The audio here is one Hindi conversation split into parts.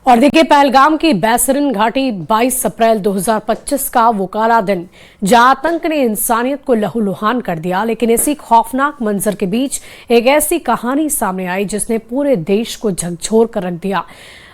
और देखिए, पहलगाम की बैसरन घाटी 22 अप्रैल 2025 का वो काला दिन जहां आतंक ने इंसानियत को लहूलुहान कर दिया। लेकिन इसी खौफनाक मंजर के बीच एक ऐसी कहानी सामने आई जिसने पूरे देश को झकझोर कर रख दिया।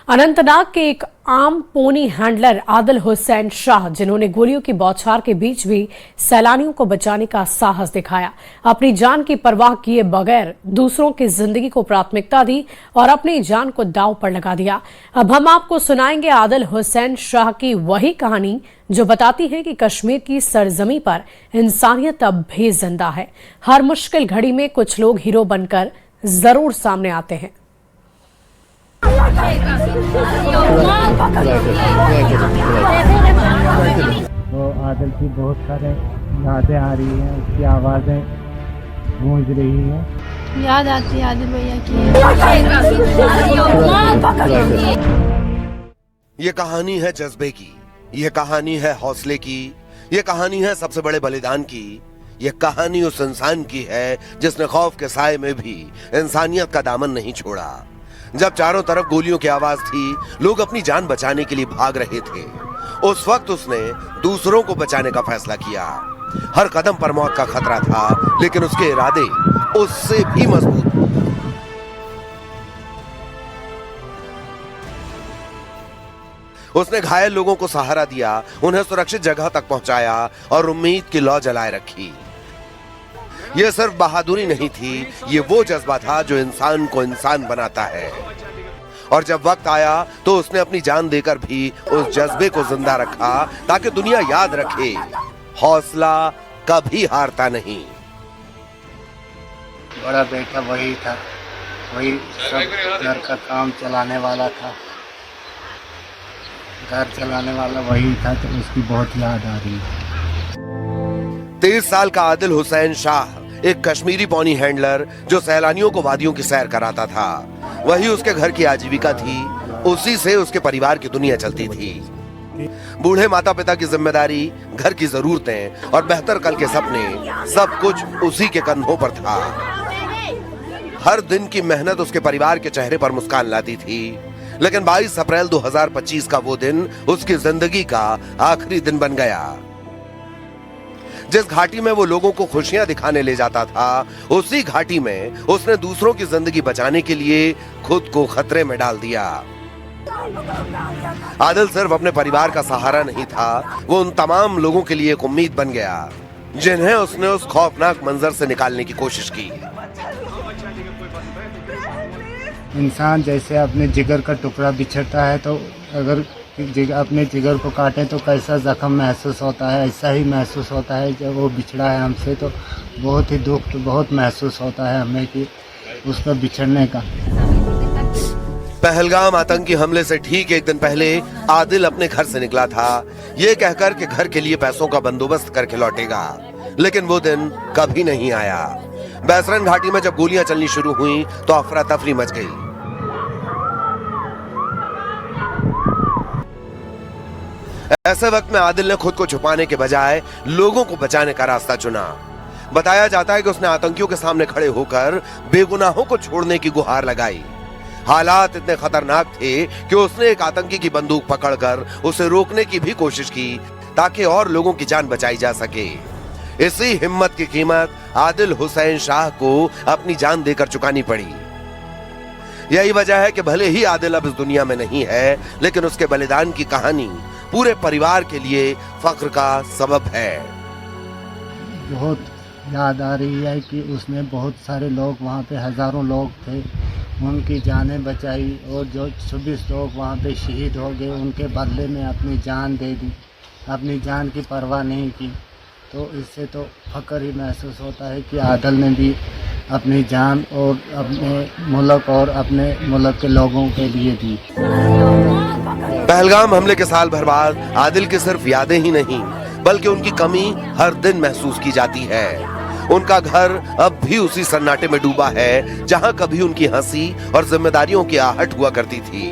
अनंतनाग के एक आम पोनी हैंडलर आदिल हुसैन शाह, जिन्होंने गोलियों की बौछार के बीच भी सैलानियों को बचाने का साहस दिखाया, अपनी जान की परवाह किए बगैर दूसरों की जिंदगी को प्राथमिकता दी और अपनी जान को दांव पर लगा दिया। अब हम आपको सुनाएंगे आदिल हुसैन शाह की वही कहानी जो बताती है कि कश्मीर की सरजमी पर इंसानियत अब भी जिंदा है। हर मुश्किल घड़ी में कुछ लोग हीरो बनकर जरूर सामने आते हैं। तो आदिल की बहुत सारे यादें आ रही हैं, उसकी आवाज़ें गूंज रही हैं। याद आती है आदिल भैया की। ये कहानी है जज्बे की, ये कहानी है हौसले की, ये कहानी है सबसे बड़े बलिदान की। ये कहानी उस इंसान की है जिसने खौफ के साए में भी इंसानियत का दामन नहीं छोड़ा। जब चारों तरफ गोलियों की आवाज थी, लोग अपनी जान बचाने के लिए भाग रहे थे, उस वक्त उसने दूसरों को बचाने का फैसला किया। हर कदम पर मौत का खतरा था, लेकिन उसके इरादे उससे भी मजबूत। उसने घायल लोगों को सहारा दिया, उन्हें सुरक्षित जगह तक पहुंचाया और उम्मीद की लौ जलाए रखी। यह सिर्फ बहादुरी नहीं थी, ये वो जज्बा था जो इंसान को इंसान बनाता है। और जब वक्त आया तो उसने अपनी जान देकर भी उस जज्बे को जिंदा रखा, ताकि दुनिया याद रखे, हौसला कभी हारता नहीं। बड़ा बेटा वही था, वही सब घर का काम चलाने वाला था, घर चलाने वाला वही था, तो उसकी बहुत याद आ रही है। 23 साल का आदिल हुसैन शाह एक कश्मीरी पौनी हैंडलर जो सैलानियों को वादियों की सैर कराता था, वही उसके घर की आजीविका थी, उसी से उसके परिवार की दुनिया चलती थी। बूढ़े माता पिता की जिम्मेदारी, घर की जरूरतें और बेहतर कल के सपने, सब कुछ उसी के कंधों पर था। हर दिन की मेहनत उसके परिवार के चेहरे पर मुस्कान लाती थी, लेकिन 22 अप्रैल 2025 का वो दिन उसकी जिंदगी का आखिरी दिन बन गया। जिस घाटी में वो लोगों को खुशियां दिखाने ले जाता था, उसी घाटी में उसने दूसरों की जिंदगी बचाने के लिए खुद को खतरे में डाल दिया। आदिल सिर्फ अपने परिवार का सहारा नहीं था, वो उन तमाम लोगों के लिए एक उम्मीद बन गया जिन्हें उसने उस खौफनाक मंजर से निकालने की कोशिश की। इंसान जैसे अपने जिगर का टुकड़ा बिछड़ता है, तो अगर अपने जिगर को काटें तो कैसा जख्म महसूस होता है, ऐसा ही महसूस होता है जब वो बिछड़ा है हमसे, तो बहुत ही दुख बहुत महसूस होता है हमें कि उसका बिछड़ने का। पहलगाम आतंकी हमले से ठीक एक दिन पहले आदिल अपने घर से निकला था, ये कहकर कि घर के लिए पैसों का बंदोबस्त करके लौटेगा, लेकिन वो दिन कभी नहीं आया। बैसरन घाटी में जब गोलियां चलनी शुरू हुई तो अफरा तफरी मच गई। ऐसे वक्त में आदिल ने खुद को छुपाने के बजाय लोगों को बचाने का रास्ता चुना। बताया जाता है कि उसने आतंकियों के सामने खड़े होकर बेगुनाहों को छोड़ने की गुहार लगाई। हालात इतने खतरनाक थे कि उसने एक आतंकी की बंदूक पकड़कर उसे रोकने की भी कोशिश की, ताकि और लोगों की जान बचाई जा सके। इसी हिम्मत की कीमत आदिल हुसैन शाह को अपनी जान देकर चुकानी पड़ी। यही वजह है कि भले ही आदिल अब इस दुनिया में नहीं है, लेकिन उसके बलिदान की कहानी पूरे परिवार के लिए फख्र का सबब है। बहुत याद आ रही है कि उसने बहुत सारे लोग, वहाँ पे हजारों लोग थे, उनकी जानें बचाई, और जो 26 लोग वहाँ पे शहीद हो गए, उनके बदले में अपनी जान दे दी, अपनी जान की परवाह नहीं की। तो इससे तो फख्र ही महसूस होता है कि आदिल ने भी अपनी जान और अपने मुल्क और अपने मुल्क के लोगों के लिए दी। पहलगाम हमले के साल भर बाद आदिल की सिर्फ यादें ही नहीं, बल्कि उनकी कमी हर दिन महसूस की जाती है। उनका घर अब भी उसी सन्नाटे में डूबा है जहां कभी उनकी हंसी और जिम्मेदारियों की आहट हुआ करती थी।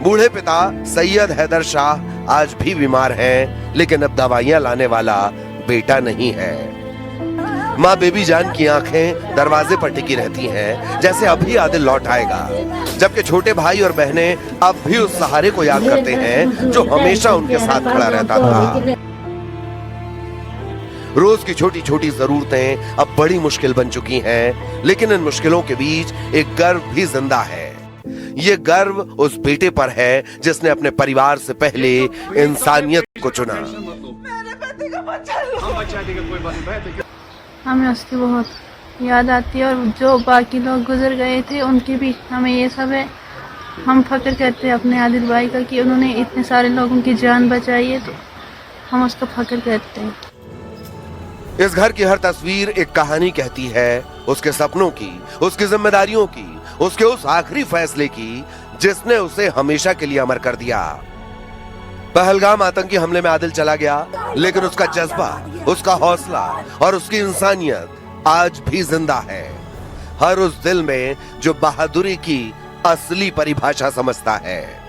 बूढ़े पिता सैयद हैदर शाह आज भी बीमार हैं, लेकिन अब दवाइयां लाने वाला बेटा नहीं है। माँ बेबी जान की आंखें दरवाजे पर टिकी रहती हैं, जैसे अभी आदिल लौट आएगा। जबकि छोटे भाई और बहनें अब भी उस सहारे को याद करते हैं जो हमेशा उनके साथ खड़ा रहता था। रोज की छोटी छोटी जरूरतें अब बड़ी मुश्किल बन चुकी हैं, लेकिन इन मुश्किलों के बीच एक गर्व भी जिंदा है। ये गर्व उस बेटे पर है जिसने अपने परिवार से पहले इंसानियत को चुना। हमें उसकी बहुत याद आती है, और जो बाकी लोग गुजर गए थे उनकी भी हमें ये सब है। हम फक्र करते हैं अपने आदिल भाई का कि उन्होंने इतने सारे लोगों की जान बचाई है, तो हम उसका फक्र करते हैं। इस घर की हर तस्वीर एक कहानी कहती है, उसके सपनों की, उसकी जिम्मेदारियों की, उसके उस आखिरी फैसले की जिसने उसे हमेशा के लिए अमर कर दिया। पहलगाम आतंकी हमले में आदिल चला गया, लेकिन उसका जज्बा, उसका हौसला और उसकी इंसानियत आज भी जिंदा है, हर उस दिल में जो बहादुरी की असली परिभाषा समझता है।